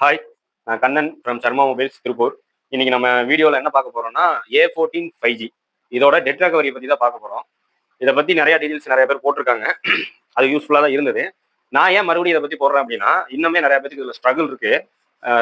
Hi, நான் Kannan from Sharma mobiles Tiruppur. இன்னைக்கு நம்ம வீடியோல என்ன பார்க்க போறோம்னா, A14 5G இதோட டெட் ரெக்கவரிய பத்தி தான் பார்க்க போறோம். இத பத்தி நெறைய டீடைல்ஸ் நெறைய பேர் போட்டிருக்காங்க. அது யூஸ்ஃபுல்லா தான் இருந்தது. நான் ஏன் மறுபடியும் இத பத்தி போடுறேன் அப்படின்னா, இன்னுமே நெறைய பேத்துக்கு இதுல ஸ்ட்ரகிள் இருக்கு.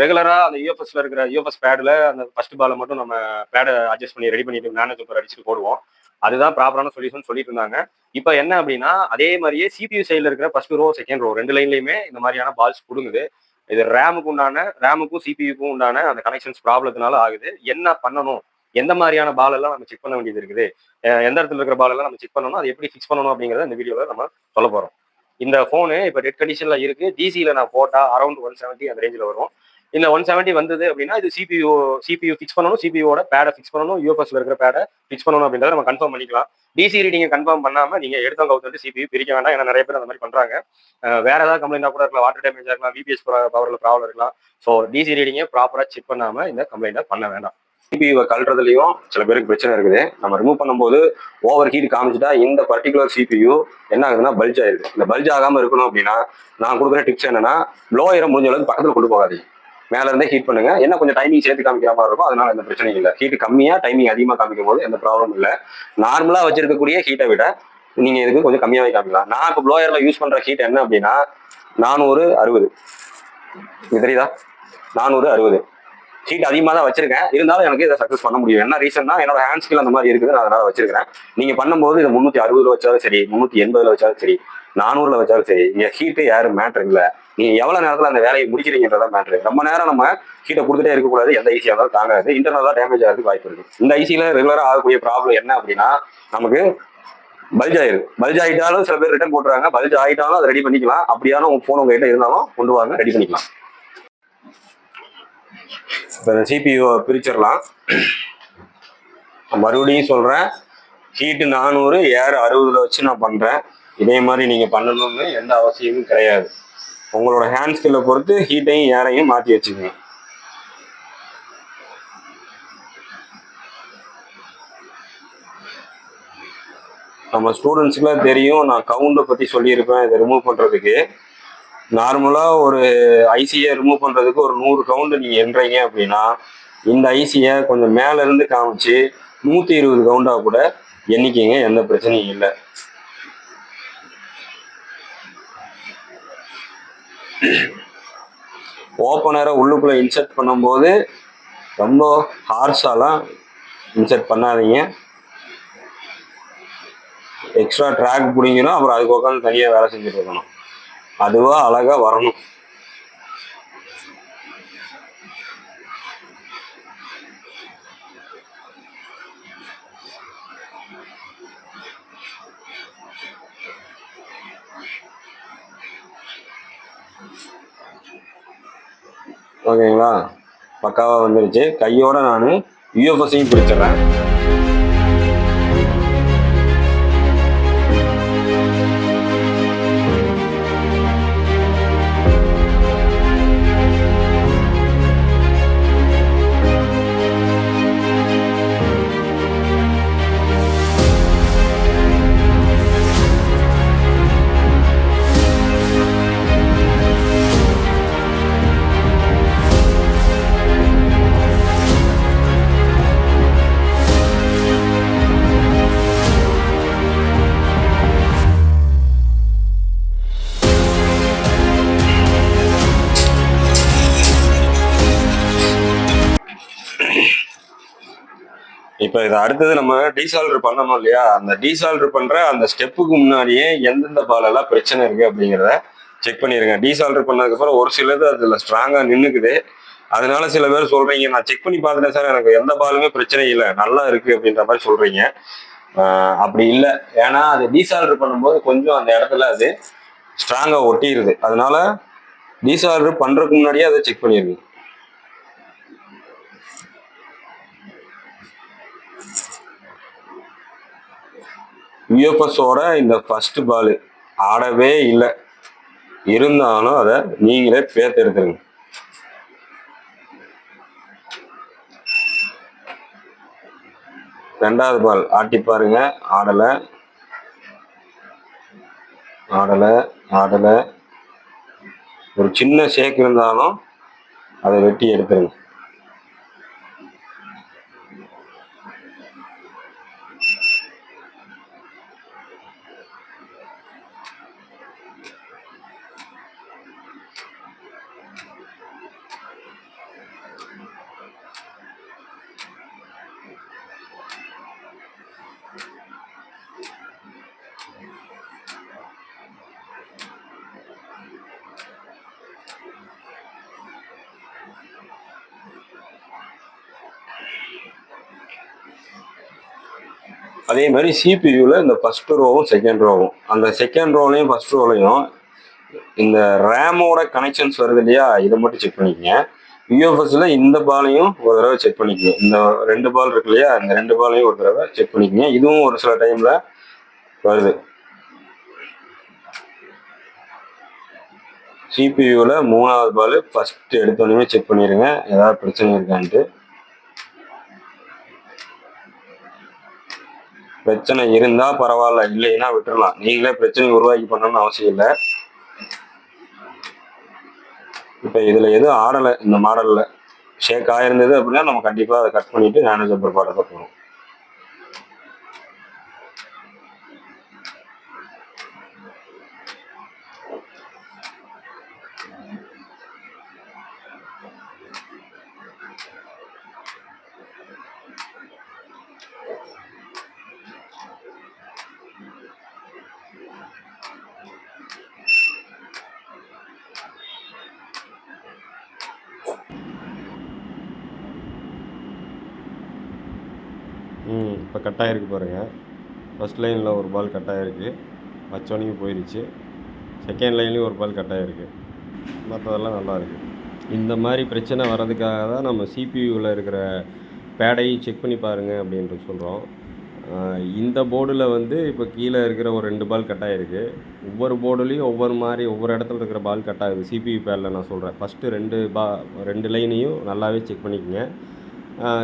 ரெகுலரா அந்த யூஎஃப்எஸ்ல இருக்கிற யூஎஃப்எஸ் பேட்ல அந்த ஃபர்ஸ்ட் பால மட்டும் நம்ம பேட அட்ஜஸ்ட் பண்ணி ரெடி பண்ணிட்டு மேனேஜ் பேப்பர் அடிச்சுட்டு போடுவோம். அதுதான் ப்ராப்பரான சொல்யூஷன் சொல்லிட்டு இருந்தாங்க. இப்ப என்ன அப்படின்னா, அதே மாரியே சிபியூ சைடுல இருக்கிற ஃபர்ஸ்ட் ரோ, செகண்ட் ரோ 2 லைன்லயுமே இந்த மாரியான பால்ஸ் புடுங்குது. இது ரேமுக்கும் சிபியூக்கும் உண்டான அந்த கனெக்ஷன்ஸ் ப்ராப்ளத்தினால ஆகுது. என்ன பண்ணணும்? எந்த மாரியான பால் எல்லாம் நம்ம செக் பண்ண வேண்டியது இருக்குது? எந்த இடத்துல இருக்கிற பால் எல்லாம் நம்ம செக் பண்ணணும்? அதை எப்படி ஃபிக்ஸ் பண்ணணும் அப்படிங்கிறத இந்த வீடியோல நம்ம சொல்லப் போறோம். இந்த ஃபோனு இப்ப டெட் கண்டிஷன்ல இருக்கு. டிசில நான் போட்டா அரௌண்ட் 170 அந்த ரேஞ்சில வரும். இந்த 170 வந்தது அப்படின்னா இது சிபியூ ஃபிக்ஸ் பண்ணணும். சிபியூவோட பேட ஃபிக்ஸ் பண்ணணும். யூஎஃப்எஸ்ல இருக்கிற பேட ஃபிக்ஸ் பண்ணணும் அப்படின்றத நம்ம கன்ஃபார்ம் பண்ணிக்கலாம். டிசி ரீடிங்கை கன்ஃபார்ம் பண்ணாம நீங்க எடுத்தவங்க கவுத்து சிபியூ பிரிக்க வேண்டாம். ஏன்னா நிறைய பேர் அந்த மாதிரி பண்றாங்க. வேற ஏதாவது கம்ப்ளைண்டா கூட இருக்கலாம். வாட்டர் டேமேஜா இருக்கலாம். விபிஎஸ் பவர்ல ப்ராப்ளம் இருக்கலாம். ஸோ டிசி ரீடிங்கை ப்ராப்பரா செக் பண்ணாம இந்த கம்ப்ளைண்ட்டை பண்ண வேண்டாம். சிபியூவை கழட்டுறதுலையும் சில பேருக்கு பிரச்சனை இருக்குது. நம்ம ரிமூவ் பண்ணும்போது ஓவர் ஹீட் காமிச்சிட்டா இந்த பர்டிகுலர் சிபியூ என்ன ஆகுதுன்னா பல்ஜ் ஆயிடுது. இந்த பல்ஜ் ஆகாம இருக்கணும் அப்படின்னா நான் கொடுக்குற டிப்ஸ் என்னன்னா, ப்ளோயரை முடிஞ்ச அளவுக்கு பக்கத்தில் கொண்டு போகாதீங்க. மேல இருந்தே ஹீட் பண்ணுங்க. என்ன கொஞ்சம் டைமிங் சேர்த்து காமிக்கிற மாதிரி இருக்கும். அதனால எந்த பிரச்சனையும் இல்லை. ஹீட் கம்மியா டைமிங் அதிகமா காமிக்கும் போது எந்த ப்ராப்ளமும் இல்லை. நார்மலா வச்சிருக்கக்கூடிய ஹீட்டை விட நீங்க இதுக்கு கொஞ்சம் கம்மியாவே காமிக்கலாம். நான் இப்போ ப்ளோயர்ல யூஸ் பண்ற ஹீட் என்ன அப்படின்னா 460. இது தெரியுதா? 460 ஹீட் அதிகமாக தான் வச்சிருக்கேன். இருந்தாலும் எனக்கு இதை சக்ஸஸ் பண்ண முடியும். என்ன ரீசன்னா என்னோட ஹேண்ட் ஸ்கில் அந்த மாதிரி இருக்குது. நான் அதனால வச்சிருக்கேன். நீங்க பண்ணும்போது இதை 360 வச்சாலும் சரி, 380 வச்சாலும் சரி, 400 வச்சாலும் சரி, இங்க ஹீட்டு யாரும் மேட்டர் இல்லை. நீங்க எவ்வளவு நேரத்துல அந்த வேலையை முடிக்கிறீங்கன்றதான் மேட்ரு. ரொம்ப நேரம் நம்ம ஹீட்டை கொடுத்துட்டே இருக்கக்கூடாது. எந்த ஐசியா இருந்தாலும் தாங்காது. இன்டர்னலா டேமேஜ் ஆகிறதுக்கு வாய்ப்பு இருக்கு. இந்த ஐசியில ரெகுலரா ஆகக்கூடிய ப்ராப்ளம் என்ன அப்படின்னா, நமக்கு பல்ஜ் ஆயிருக்கு. பல்ஜ் ஆகிட்டாலும் சில பேர் ரிட்டர்ன் போட்டுறாங்க. பல்ஜ் ஆகிட்டாலும் அதை ரெடி பண்ணிக்கலாம். அப்படியான உங்க போன் உங்ககிட்ட இருந்தாலும் கொண்டு வாங்க, ரெடி பண்ணிக்கலாம். இப்போ சிபியூ பிரிச்சிடலாம். மறுபடியும் சொல்றேன், ஹீட்டு 400 ஏர் 60 வச்சு நான் பண்றேன். இதே மாதிரி நீங்க பண்ணணும்னு எந்த அவசியமும் கிடையாது. உங்களோட ஹேண்ட் ஸ்கில்லை பொறுத்து ஹீட்டையும் ஏரையும் மாற்றி வச்சுக்கோங்க. நம்ம ஸ்டூடெண்ட்ஸுக்குலாம் தெரியும், நான் கவுண்டை பற்றி சொல்லியிருப்பேன். இதை ரிமூவ் பண்ணுறதுக்கு நார்மலாக ஒரு ஐசியை ரிமூவ் பண்ணுறதுக்கு ஒரு 100 கவுண்டு நீங்கள் எண்றீங்க அப்படின்னா, இந்த ஐசியை கொஞ்சம் மேலேருந்து காமிச்சு 120 கவுண்டாக கூட எண்ணிக்கைங்க. எந்த பிரச்சனையும் இல்லை. ஓப்பனரை உள்ளுக்குள்ளே இன்சர்ட் பண்ணும்போது ரொம்ப ஹார்ஷாலாம் இன்சர்ட் பண்ணாதீங்க. எக்ஸ்ட்ரா ட்ராக் பிடிங்கணும். அப்புறம் அதுக்கு உட்காந்து தனியாக வேலை செஞ்சுட்டு இருக்கணும். அதுவாக அழகாக வரணும். ஓகேங்களா? பக்காவாக வந்துருச்சு. கையோட நான் யூஎஃப்எஸையும் பிடிச்சிடுறேன். இப்போ இதை அடுத்தது நம்ம டீசால்டர் பண்ணணும் இல்லையா? அந்த டீசால்டர் பண்ற அந்த ஸ்டெப்புக்கு முன்னாடியே எந்தெந்த பாலெல்லாம் பிரச்சனை இருக்கு அப்படிங்கிறத செக் பண்ணிருங்க. டீசால்டர் பண்ணதுக்கு அப்புறம் ஒரு சிலது அதுல ஸ்ட்ராங்கா நின்னுக்குது. அதனால சில பேர் சொல்றீங்க, நான் செக் பண்ணி பார்த்துட்டேன் சார், எனக்கு எந்த பாலுமே பிரச்சனை இல்லை, நல்லா இருக்கு அப்படின்ற மாதிரி சொல்றீங்க. அப்படி இல்லை. ஏன்னா அது டீசால்டர் பண்ணும்போது கொஞ்சம் அந்த இடத்துல அது ஸ்ட்ராங்கா ஒட்டிடுது. அதனால டீசால்டர் பண்றதுக்கு முன்னாடியே அதை செக் பண்ணிருங்க. யூஎஃப்எஸோட இந்த ஃபர்ஸ்ட் பால் ஆடவே இல்லை. இருந்தாலும் அதை நீங்களே பேத்து எடுத்துருங்க. ரெண்டாவது பால் ஆட்டி பாருங்க. ஆடலை ஆடலை ஆடலை. ஒரு சின்ன ஷேக் இருந்தாலும் அதை வெட்டி எடுத்துருங்க. அதே மாதிரி சிபியூவில் இந்த ஃபர்ஸ்ட் ரோவும் செகண்ட் ரோவும், அந்த செகண்ட் ரோலையும் ஃபர்ஸ்ட் ரோலையும் இந்த ரேமோட கனெக்ஷன்ஸ் வருது இல்லையா, இதை மட்டும் செக் பண்ணிக்கங்க. யூஎஃப்எஸ்ல இந்த பாலையும் ஒரு தடவை செக் பண்ணிக்கங்க. இந்த 2 பால் இருக்கு இல்லையா, இந்த 2 பாலையும் ஒரு தடவை செக் பண்ணிக்கங்க. இதுவும் ஒரு சில டைம்ல வருது. சிபியூவில் 3வது பால் ஃபர்ஸ்ட் எடுத்தோடனே செக் பண்ணிடுங்க, ஏதாவது பிரச்சனை இருக்கான்ட்டு. பிரச்சனை இருந்தா பரவாயில்ல, இல்லைன்னா விட்டுறலாம். நீங்களே பிரச்சனை உருவாக்கி பண்ணணும்னு அவசியம் இல்லை. இப்போ இதில் எதுவும் ஆடலை, இந்த மாடலில் ஷேக் ஆயிருந்தது அப்படின்னா நம்ம கண்டிப்பாக அதை கட் பண்ணிட்டு நானோ ஜம்பர் பாட்டை போகணும். இப்போ கட் ஆகிருக்கு பாருங்கள். ஃபஸ்ட் லைனில் ஒரு பால் கட் ஆகிருக்கு, வச்சோனையும் போயிடுச்சு. செகண்ட் லைன்லேயும் ஒரு பால் கட் ஆகிருக்கு, மற்றதெல்லாம் நல்லா இருக்குது. இந்த மாதிரி பிரச்சனை வர்றதுக்காக தான் நம்ம சிபியூவில் இருக்கிற பேடையும் செக் பண்ணி பாருங்கள் அப்படின்ட்டு சொல்கிறோம். இந்த போர்டில் வந்து இப்போ கீழே இருக்கிற ஒரு 2 பால் கட் ஆகிருக்கு. ஒவ்வொரு போர்டுலேயும் ஒவ்வொரு மாதிரி ஒவ்வொரு இடத்துல இருக்கிற பால் கட் ஆகுது. சிபியூ பேடில் நான் சொல்கிறேன். ஃபஸ்ட்டு 2 லைனையும் நல்லாவே செக் பண்ணிக்கோங்க.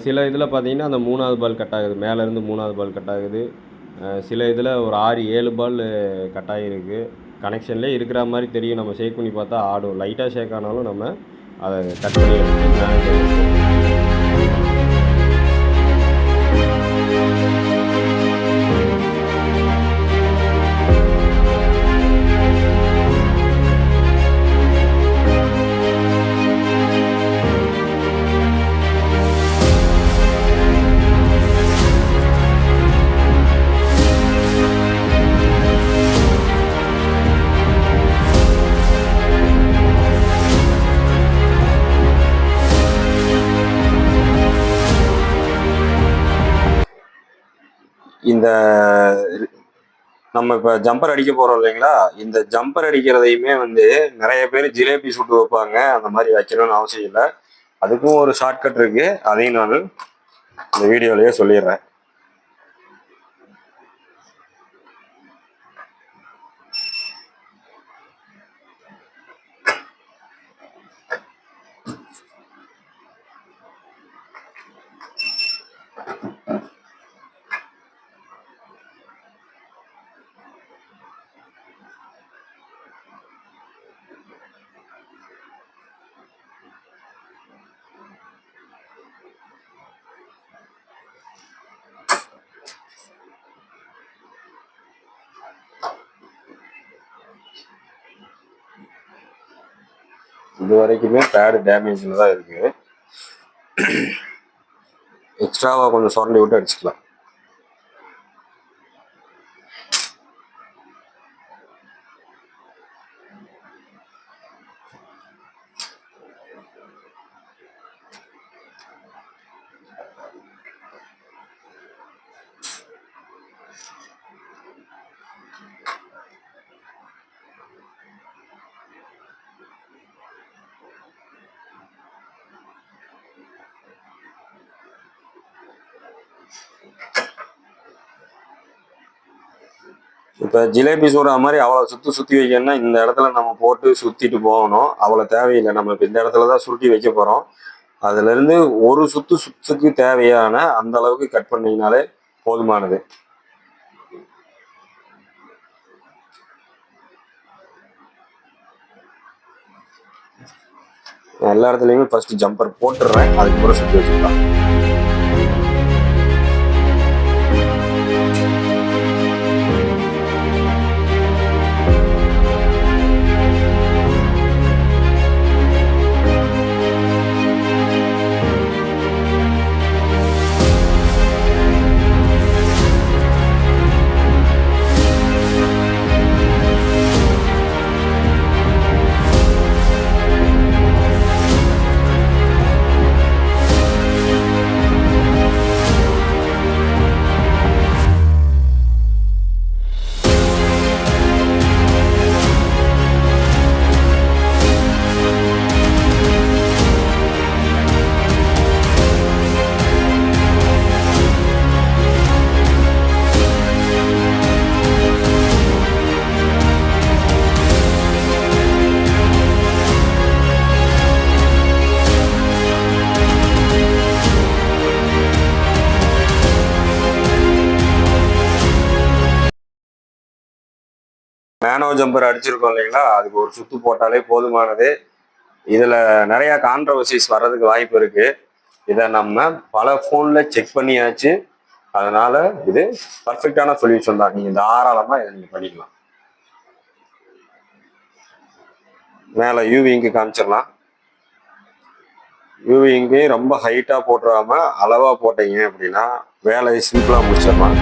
சில இதில் பார்த்தீங்கன்னா அந்த 3வது பால் கட் ஆகுது, மேலேருந்து 3வது பால் கட் ஆகுது. சில இதில் ஒரு 6-7 பால் கட் ஆகிருக்கு. கனெக்ஷன்லேயே இருக்கிற மாதிரி தெரியும், நம்ம ஷேக் பண்ணி பார்த்தா ஆடும். லைட்டாக ஷேக் ஆனாலும் நம்ம அதை கட் பண்ணி இந்த நம்ம இப்போ ஜம்பர் அடிக்க போகிறோம் இல்லைங்களா, இந்த ஜம்பர் அடிக்கிறதையுமே வந்து நிறைய பேர் ஜிலேபி சுட்டு வைப்பாங்க. அந்த மாதிரி வைக்கணும்னு அவசியம் இல்லை. அதுக்கும் ஒரு ஷார்ட்கட் இருக்குது, அதையும் நான் இந்த வீடியோலேயே சொல்லிடுறேன். இது வரைக்குமே பேடு டேமேஜில் தான் இருக்குது. எக்ஸ்ட்ராவாக கொஞ்சம் சுரண்டி விட்டு அடிச்சுக்கலாம். இப்போ ஜிலேபி சூடா மாதிரி அவ்வளோ சுற்றி வைக்கணும்னா இந்த இடத்துல நம்ம போட்டு சுற்றிட்டு போகணும். அவ்வளோ தேவையில்லை. நம்ம இப்போ இந்த இடத்துல தான் சுருட்டி வைக்க போகிறோம். அதுலேருந்து ஒரு சுத்துக்கு தேவையான அந்த அளவுக்கு கட் பண்ணிங்கனாலே போதுமானது. எல்லா இடத்துலையுமே ஃபர்ஸ்ட் ஜம்பர் போட்டுடுறேன், அதுக்கப்புறம் சுற்றி வச்சுக்கலாம். நேனோ ஜம்பர் அடிச்சிருக்கோம் இல்லைங்களா, அதுக்கு ஒரு சுத்து போட்டாலே போதுமானது. இதுல நிறைய கான்ட்ரவர்சிஸ் வர்றதுக்கு வாய்ப்பு இருக்கு. இதை நம்ம பல போன்ல செக் பண்ணியாச்சு. அதனால இது பர்ஃபெக்டான சொல்யூஷன் தான். நீங்க தாராளமா இதை நீங்க பண்ணிக்கலாம். மேல யூவி இங்கு காமிச்சிடலாம். யூவி இங்கு ரொம்ப ஹைட்டா போட்டுறாம அளவா போட்டீங்க அப்படின்னா வேலையை சிம்பிளா முடிச்சிடலாம்.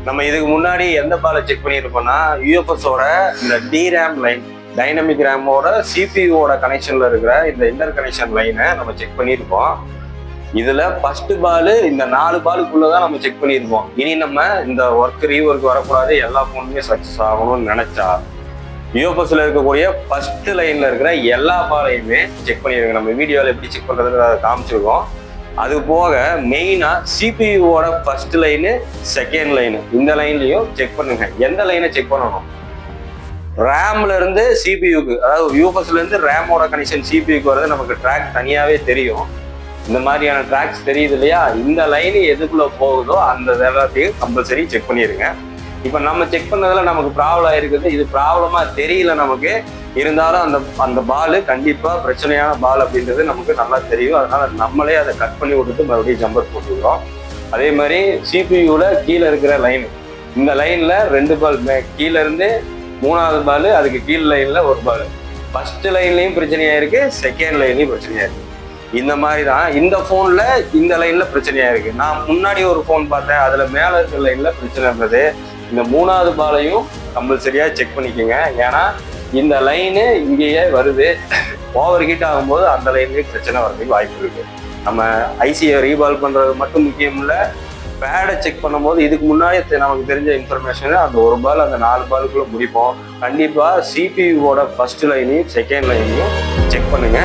நம்ம இதுக்கு முன்னாடி எந்த பாலை செக் பண்ணியிருப்போம்னா யூஎஃப்எஸோட இந்த டிரேம் லைன், டைனமிக் ரேமோட சிபியூவோட கனெக்ஷன்ல இருக்கிற இந்த இன்டர் கனெக்ஷன் லைனை நம்ம செக் பண்ணியிருப்போம். இதுல ஃபர்ஸ்ட் பால் இந்த 4 பாலுக்குள்ளதான் நம்ம செக் பண்ணியிருப்போம். இனி நம்ம இந்த ரீஒர்க் வரக்கூடாது, எல்லா போனுமே சக்சஸ் ஆகணும்னு நினைச்சா யூஎஃப்எஸ்ல இருக்கக்கூடிய ஃபர்ஸ்ட் லைன்ல இருக்கிற எல்லா பாலையுமே செக் பண்ணிருக்கோம். நம்ம வீடியோல எப்படி செக் பண்றதுன்னு அதை காமிச்சிருக்கோம். அது போக மெயினா சிபியூவோட ஃபர்ஸ்ட் லைனு, செகண்ட் லைனு, இந்த லைன்லயும் செக் பண்ணுங்க. எந்த லைனை செக் பண்ணணும்? ரேம்ல இருந்து சிபியூக்கு, அதாவது யூஎஃப்எஸ்ல இருந்து ரேமோட கனெக்ஷன் சிபியூக்கு வரது நமக்கு ட்ராக் தனியாவே தெரியும். இந்த மாதிரியான ட்ராக்ஸ் தெரியுது இல்லையா, இந்த லைன் எதுக்குள்ள போகுதோ அந்த எல்லாத்தையும் கம்பல்சரி செக் பண்ணிருங்க. இப்ப நம்ம செக் பண்ணதுல நமக்கு ப்ராப்ளம் ஆயிருக்குது, இது ப்ராப்ளமா தெரியல நமக்கு, இருந்தாலும் அந்த பால் கண்டிப்பா பிரச்சனையான பால் அப்படின்றது நமக்கு நல்லா தெரியும். அதனால நம்மளே அதை கட் பண்ணி விட்டுட்டு மறுபடியும் ஜம்பர் போட்டுக்கிறோம். அதே மாதிரி சிபியூல கீழே இருக்கிற லைன், இந்த லைன்ல 2 பால், கீழே இருந்து 3வது பால், அதுக்கு கீழ் லைன்ல 1 பால். ஃபர்ஸ்ட் லைன்லயும் பிரச்சனையா இருக்கு, செகண்ட் லைன்லயும் பிரச்சனையா இருக்கு. இந்த மாதிரி தான் இந்த போன்ல இந்த லைன்ல பிரச்சனையா இருக்கு. நான் முன்னாடி ஒரு போன் பார்த்தேன், அதுல மேல இருக்கிற லைன்ல பிரச்சனை இருந்தது. இந்த 3வது பாலையும் கம்பல்சரியா செக் பண்ணிக்கோங்க. ஏன்னா இந்த லைனு இங்கேயே வருது, ஓவர் ஹீட் ஆகும்போது அந்த லைன்லேயே பிரச்சனை வர்றதுக்கு வாய்ப்பு இருக்கு. நம்ம ஐசியை ரீபால் பண்றது மட்டும் முக்கியம் இல்லை, பேடை செக் பண்ணும்போது இதுக்கு முன்னாடி நமக்கு தெரிஞ்ச இன்ஃபர்மேஷன் அந்த 1 பால் அந்த 4 பாலுக்குள்ள முடிப்போம். கண்டிப்பா சிபியூவோட ஃபர்ஸ்ட் லைனையும் செகண்ட் லைனையும் செக் பண்ணுங்க.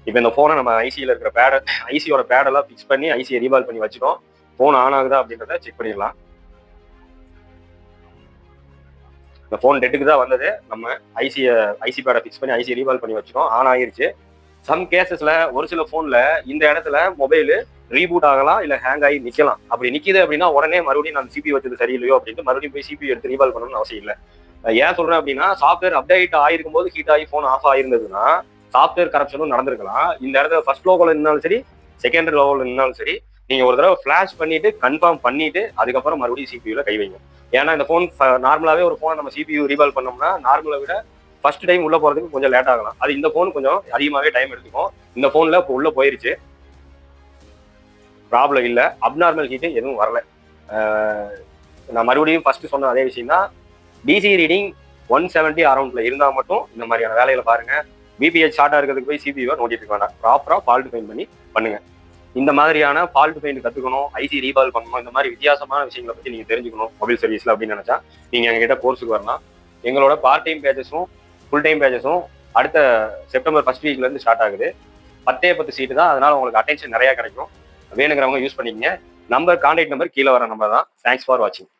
இப்போ இந்த ஃபோனை நம்ம ஐசியில் இருக்கிற பேடை ஐசியோட பேடெல்லாம் ஃபிக்ஸ் பண்ணி ஐசியை ரீபால் பண்ணி வச்சுட்டோம். ஃபோன் ஆன் ஆகுதா அப்படின்றத செக் பண்ணிடலாம். இந்த ஃபோன் டெட்டுக்கு தான் வந்தது. நம்ம ஐசி பேடை ஃபிக்ஸ் பண்ணி ஐசி ரீபால் பண்ணி வச்சிட்டோம். ஆன் ஆகிருச்சு. சம் கேசஸ்ல ஒரு சில ஃபோன்ல இந்த இடத்துல மொபைல் ரீபூட் ஆகலாம், இல்லை ஹேங் ஆகி நிற்கலாம். அப்படி நிற்கிது அப்படின்னா உடனே மறுபடியும் நான் சிபி வச்சது சரியில்லையோ அப்படின்ட்டு மறுபடியும் போய் சிபி எடுத்து ரீபால் பண்ணணும்னு அவசியம் இல்லை. ஏன் சொல்றேன் அப்படின்னா, சாஃப்ட்வேர் அப்டேட் ஆயிருக்கும் போது ஹீட் ஆகி ஃபோன் ஆஃப் ஆயிருந்ததுன்னா சாஃப்ட்வேர் கரப்ஷனும் நடந்திருக்கலாம். இந்த இடத்துல ஃபர்ஸ்ட் லோகோல இருந்தாலும் சரி, செகண்ட் லோகோல இருந்தாலும் சரி, நீங்க ஒரு தடவை ஃபிளாஷ் பண்ணிட்டு கன்ஃபார்ம் பண்ணிட்டு அதுக்கப்புறம் மறுபடியும் சிபியூல கை வைங்க. ஏன்னா இந்த ஃபோன் நார்மலாவே ஒரு ஃபோனை நம்ம சிபியூ ரீபால் பண்ணோம்னா நார்மலை விட ஃபர்ஸ்ட் டைம் உள்ள போறதுக்கு கொஞ்சம் லேட் ஆகலாம். அது இந்த ஃபோன் கொஞ்சம் அதிகமாகவே டைம் எடுத்துக்கும். இந்த ஃபோன்ல இப்போ உள்ள போயிருச்சு, ப்ராப்ளம் இல்லை, அப்நார்மல் ஹீட்டு எதுவும் வரல. நான் மறுபடியும் ஃபர்ஸ்ட் சொன்ன அதே விஷயம் தான். டிசி ரீடிங் 170 அரௌண்ட்ல இருந்தால் மட்டும் இந்த மாதிரியான வேலைகளை பாருங்க. பிபிஹெச் ஷார்ட்டாக இருக்கிறதுக்கு போய் சிபியூவை நோட்டிட்டு இருக்க வேண்டாம். ப்ராப்பராக ஃபால்ட் ஃபைண்ட் பண்ணி பண்ணுங்க. இந்த மாதிரியான ஃபால்ட் ஃபைண்ட் கற்றுக்கணும், ஐசி ரீபால் பண்ணணும், இந்த மாதிரி வித்தியாசமான விஷயங்களை பற்றி நீங்கள் தெரிஞ்சுக்கணும் மொபைல் சர்வீஸில் அப்படின்னு நினச்சா நீங்கள் எங்ககிட்ட கோர்ஸுக்கு வரலாம். எங்களோட பார்ட் டைம் பேஜஸும் ஃபுல் டைம் பேஜஸும் அடுத்த செப்டம்பர் ஃபர்ஸ்ட் வீக்லேருந்து ஸ்டார்ட் ஆகுது. 10 சீட்டு தான், அதனால உங்களுக்கு அட்டென்ஷன் நிறையா கிடைக்கும். வேணுங்கிறவங்க யூஸ் பண்ணிக்கங்க. கான்டாக்ட் நம்பர் கீழே வர நம்பர் தான். தேங்க்ஸ் ஃபார் வாட்சிங்.